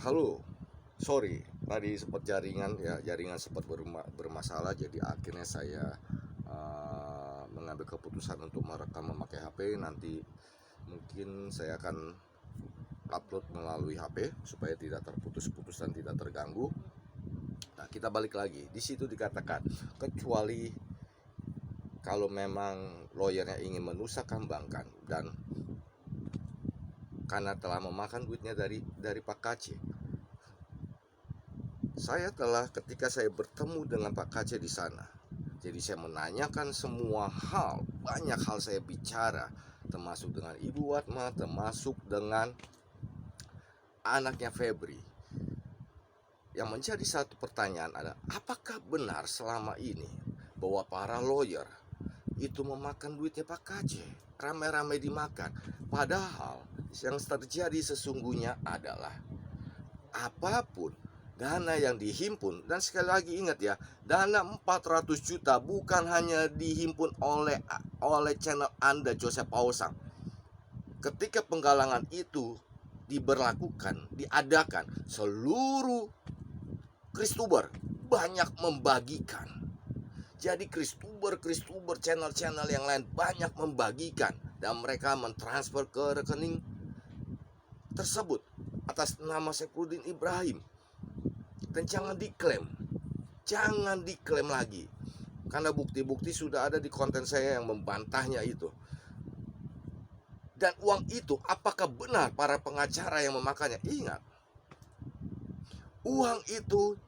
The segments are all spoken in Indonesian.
Halo, sorry tadi sempat jaringan sempat bermasalah, jadi akhirnya saya mengambil keputusan untuk merekam memakai HP. Nanti mungkin saya akan upload melalui HP supaya tidak terputus-putus dan tidak terganggu. Nah, kita balik lagi. Di situ dikatakan kecuali kalau memang lawyernya ingin menusahkambangkan dan karena telah memakan duitnya dari Pak Kace. Ketika saya bertemu dengan Pak Kace di sana, jadi saya menanyakan semua hal, banyak hal saya bicara, termasuk dengan Ibu Watma, termasuk dengan anaknya Febri. Yang menjadi satu pertanyaan adalah, apakah benar selama ini bahwa para lawyer itu memakan duitnya Pak Kace, ramai-ramai dimakan? Padahal yang terjadi sesungguhnya adalah apapun dana yang dihimpun, dan sekali lagi ingat ya, dana 400 juta bukan hanya dihimpun oleh channel Anda, Joseph Pausang. Ketika penggalangan itu diadakan, seluruh Kristuber banyak membagikan. Jadi Kristuber channel-channel yang lain banyak membagikan, dan mereka mentransfer ke rekening tersebut atas nama Saifuddin Ibrahim. Dan jangan diklaim lagi, karena bukti-bukti sudah ada di konten saya yang membantahnya itu. Dan uang itu apakah benar para pengacara yang memakannya? Ingat, uang itu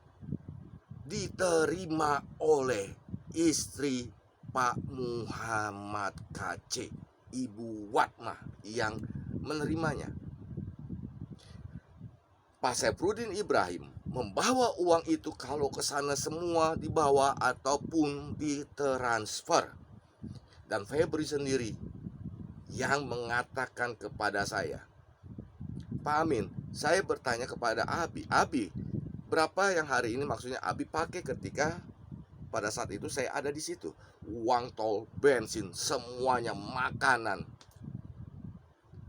diterima oleh istri Pak Muhammad Kace, Ibu Watma, yang menerimanya. Pak Saifuddin Ibrahim membawa uang itu, kalau ke sana semua dibawa ataupun ditransfer. Dan Febri sendiri yang mengatakan kepada saya, Pak Amin, saya bertanya kepada Abi, berapa yang hari ini, maksudnya Abi pakai ketika pada saat itu saya ada di situ? Uang tol, bensin, semuanya, makanan.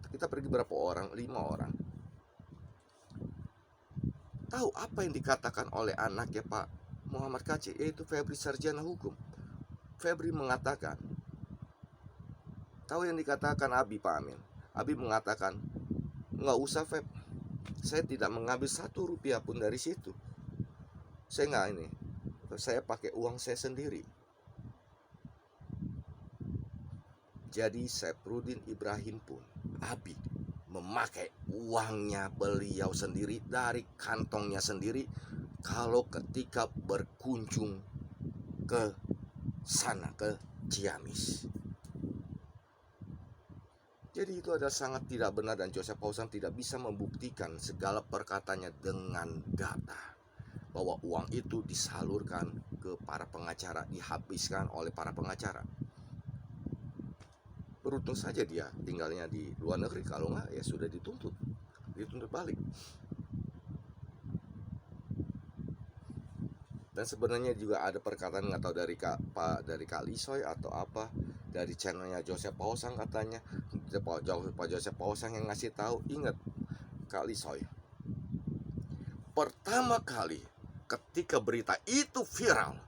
Kita pergi berapa orang? 5 orang. Tahu apa yang dikatakan oleh anaknya Pak Muhammad Kace, yaitu Febri sarjana hukum. Febri mengatakan, tahu yang dikatakan Abi, Pak Amin? Abi mengatakan, nggak usah Feb, saya tidak mengambil 1 rupiah pun dari situ. Saya pakai uang saya sendiri. Jadi Saifuddin Ibrahim pun, Abi, memakai uangnya beliau sendiri dari kantongnya sendiri kalau ketika berkunjung ke sana, ke Ciamis. Jadi itu adalah sangat tidak benar, dan Joseph Pausang tidak bisa membuktikan segala perkataannya dengan data bahwa uang itu disalurkan ke para pengacara, dihabiskan oleh para pengacara. Beruntung saja dia tinggalnya di luar negeri, kalau nggak ya sudah dituntut balik. Dan sebenarnya juga ada perkataan, nggak tahu dari Kak Lisoy atau apa, dari channelnya Joseph Pausang katanya, Pak Joseph Pausang yang ngasih tahu. Ingat Kak Lisoy, pertama kali ketika berita itu viral,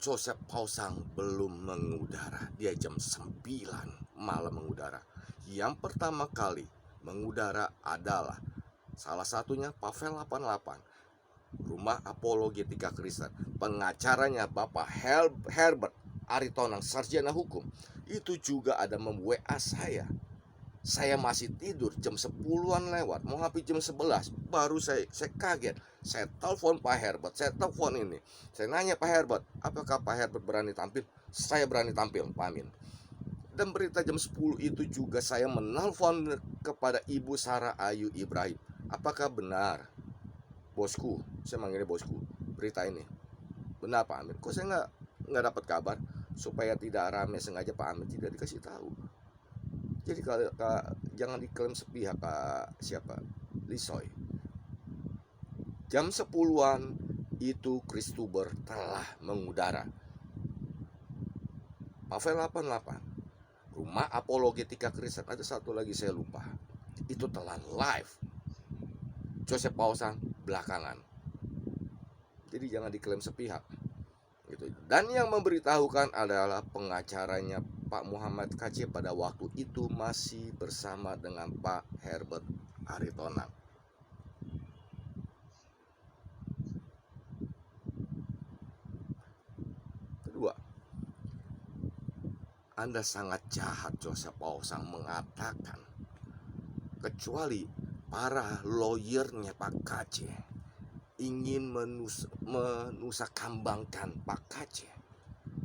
Joseph Pausang belum mengudara. Dia jam 9 malam mengudara. Yang pertama kali mengudara adalah salah satunya Pavel 88, Rumah Apologetika Kristen. Pengacaranya Bapak Herbert Aritonang, sarjana hukum. Itu juga ada WA saya. Saya masih tidur, jam 10-an lewat, mau hampir jam 11, baru saya kaget. Saya telepon Pak Herbert, saya telepon ini. Saya nanya Pak Herbert, apakah Pak Herbert berani tampil? Saya berani tampil, Pak Amin. Dan berita jam 10 itu juga saya menelpon kepada Ibu Sarah Ayu Ibrahim. Apakah benar, bosku, saya manggilnya bosku, berita ini benar Pak Amin? Kok saya nggak dapat kabar? Supaya tidak rame, sengaja Pak Amin tidak dikasih tahu. Jadi kalau jangan diklaim sepihak siapa, Lisoy. Jam 10-an itu Kristuber telah mengudara. Pavel 88, Rumah Apologetika Kristen, ada satu lagi saya lupa. Itu telah live. Joseph Pausang belakangan. Jadi jangan diklaim sepihak gitu. Dan yang memberitahukan adalah pengacaranya Pak Muhammad KC pada waktu itu masih bersama dengan Pak Herbert Aritonang. Kedua, Anda sangat jahat, Joseph Pausang mengatakan, kecuali para lawyernya Pak KC ingin menusakambangkan Pak KC.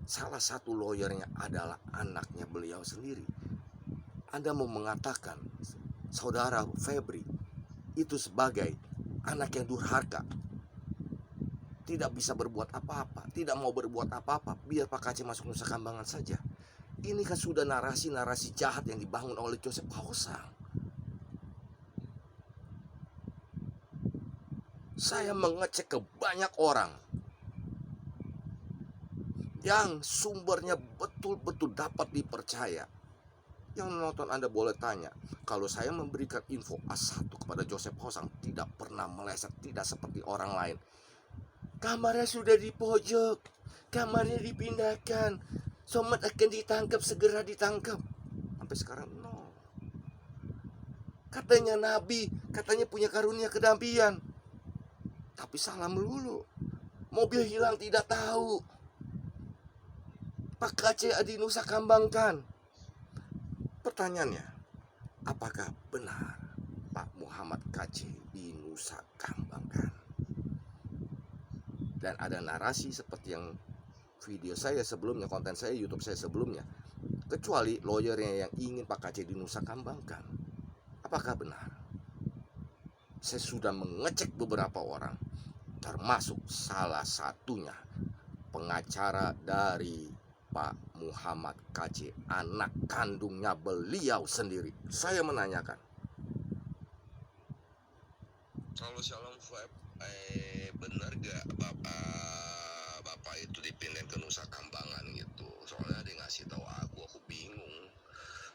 Salah satu lawyernya adalah anaknya beliau sendiri. Anda mau mengatakan saudara Febri itu sebagai anak yang durhaka, tidak bisa berbuat apa-apa, tidak mau berbuat apa-apa, biar Pak KC masuk Nusa Kambangan saja. Ini kan sudah narasi-narasi jahat yang dibangun oleh Joseph Pausang. Saya mengecek ke banyak orang yang sumbernya betul-betul dapat dipercaya. Yang menonton Anda boleh tanya, kalau saya memberikan info A1 kepada Joseph Pausang tidak pernah meleset, tidak seperti orang lain. Kamarnya sudah di pojok, kamarnya dipindahkan, Somad akan ditangkap, segera ditangkap. Sampai sekarang no. Katanya nabi, katanya punya karunia kenabian, tapi salah melulu. Mobil hilang tidak tahu. Pak KC di Nusa Kambangan. Pertanyaannya, apakah benar Pak Muhammad KC di Nusa Kambangan? Dan ada narasi seperti yang video saya sebelumnya, konten saya, YouTube saya sebelumnya, kecuali lawyernya yang ingin Pak KC di Nusa Kambangan. Apakah benar? Saya sudah mengecek beberapa orang, termasuk salah satunya pengacara dari Pak Muhammad KC, anak kandungnya beliau sendiri. Saya menanyakan, Shalom Web, benar gak bapak itu dipindahin ke Nusa Kambangan gitu? Soalnya dia ngasih tahu aku bingung.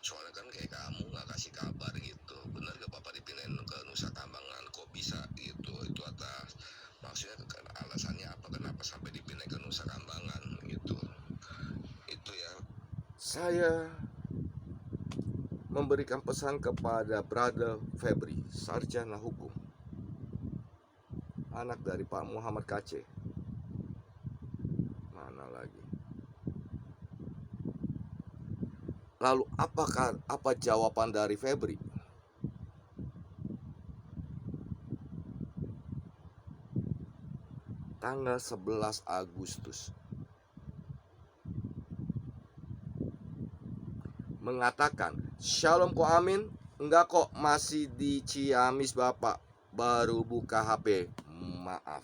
Soalnya kan kayak kamu nggak kasih kabar gitu. Benar gak bapak dipindahin ke Nusa Kambangan? Kok bisa gitu? Itu atas maksudnya alasannya apa? Kenapa sampai dipindahin ke Nusa Kambangan gitu? Itu ya. Saya memberikan pesan kepada Brother Febri, sarjana hukum, anak dari Pak Muhammad KC. Mana lagi? Lalu apa jawaban dari Febri? Tanggal 11 Agustus mengatakan, Shalom kok amin? Enggak kok, masih di Ciamis bapak, baru buka HP, maaf.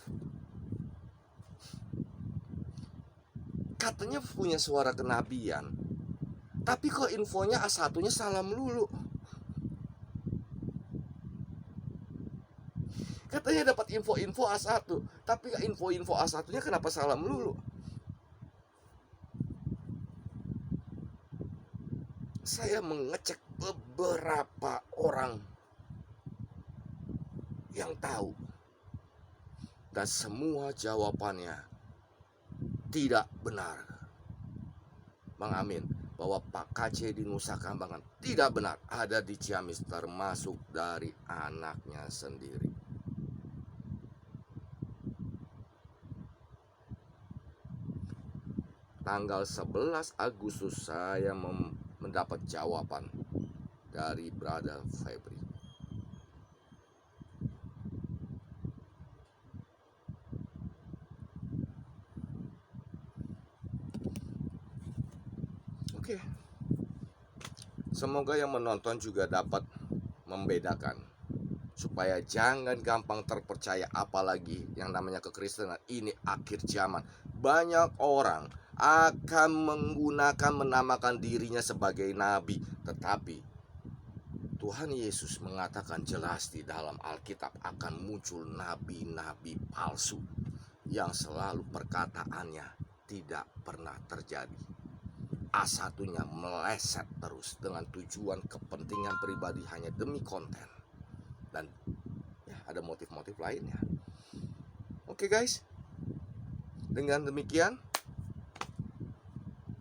Katanya punya suara kenabian, tapi kok infonya A1-nya salah melulu. Katanya dapat info-info A1, tapi info-info A1-nya kenapa salah melulu? Saya mengecek beberapa orang yang tahu, dan semua jawabannya tidak benar. Bang Amin, bahwa Pak KC di Nusa Kambangan tidak benar, ada di Ciamis, termasuk dari anaknya sendiri. Tanggal 11 Agustus saya mendapat jawaban dari Brother Febri. Oke. Semoga yang menonton juga dapat membedakan, supaya jangan gampang terpercaya, apalagi yang namanya kekristenan. Ini akhir zaman. Banyak orang akan menamakan dirinya sebagai nabi, tetapi Tuhan Yesus mengatakan jelas di dalam Alkitab akan muncul nabi-nabi palsu yang selalu perkataannya tidak pernah terjadi. A1-nya meleset terus dengan tujuan kepentingan pribadi hanya demi konten. Dan ya, ada motif-motif lainnya. Oke guys, dengan demikian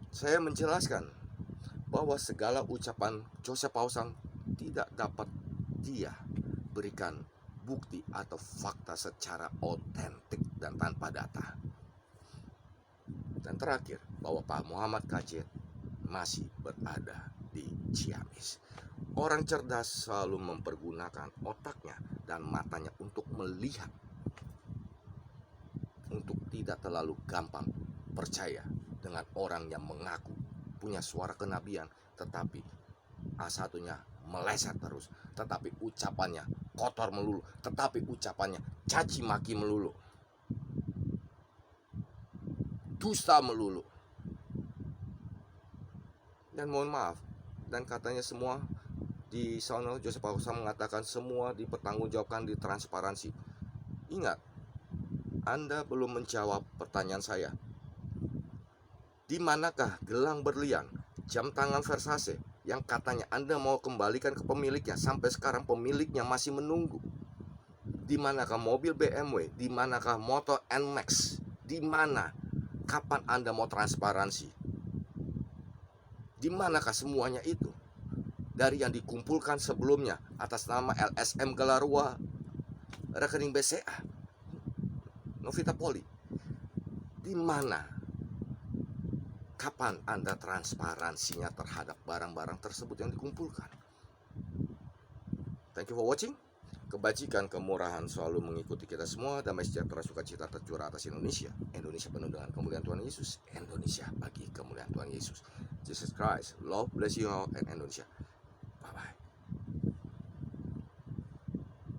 saya menjelaskan bahwa segala ucapan Joseph Pausang tidak dapat dia berikan bukti atau fakta secara otentik dan tanpa data. Dan terakhir, bahwa Pak Muhammad Kacir masih berada di Ciamis. Orang cerdas selalu mempergunakan otaknya dan matanya untuk melihat, untuk tidak terlalu gampang percaya dengan orang yang mengaku punya suara kenabian, tetapi A1-nya meleset terus, tetapi ucapannya kotor melulu, tetapi ucapannya caci maki melulu, dusta melulu. Dan mohon maaf, dan katanya semua di sana Joseph Pausang mengatakan semua dipertanggungjawabkan, ditransparansi. Ingat, Anda belum menjawab pertanyaan saya. Di manakah gelang berlian, jam tangan Versace yang katanya Anda mau kembalikan ke pemiliknya? Sampai sekarang pemiliknya masih menunggu. Di manakah mobil BMW? Di manakah motor NMAX? Di mana? Kapan Anda mau transparansi? Di manakah semuanya itu? Dari yang dikumpulkan sebelumnya atas nama LSM Galarua, rekening BCA, Novita Poli. Di mana? Kapan Anda transparansinya terhadap barang-barang tersebut yang dikumpulkan? Thank you for watching. Kebajikan, kemurahan selalu mengikuti kita semua. Damai sejahtera, sukacita tercurah atas Indonesia. Indonesia penuh dengan kemuliaan Tuhan Yesus. Indonesia bagi kemuliaan Tuhan Yesus. Jesus Christ, love, bless you all, and Indonesia.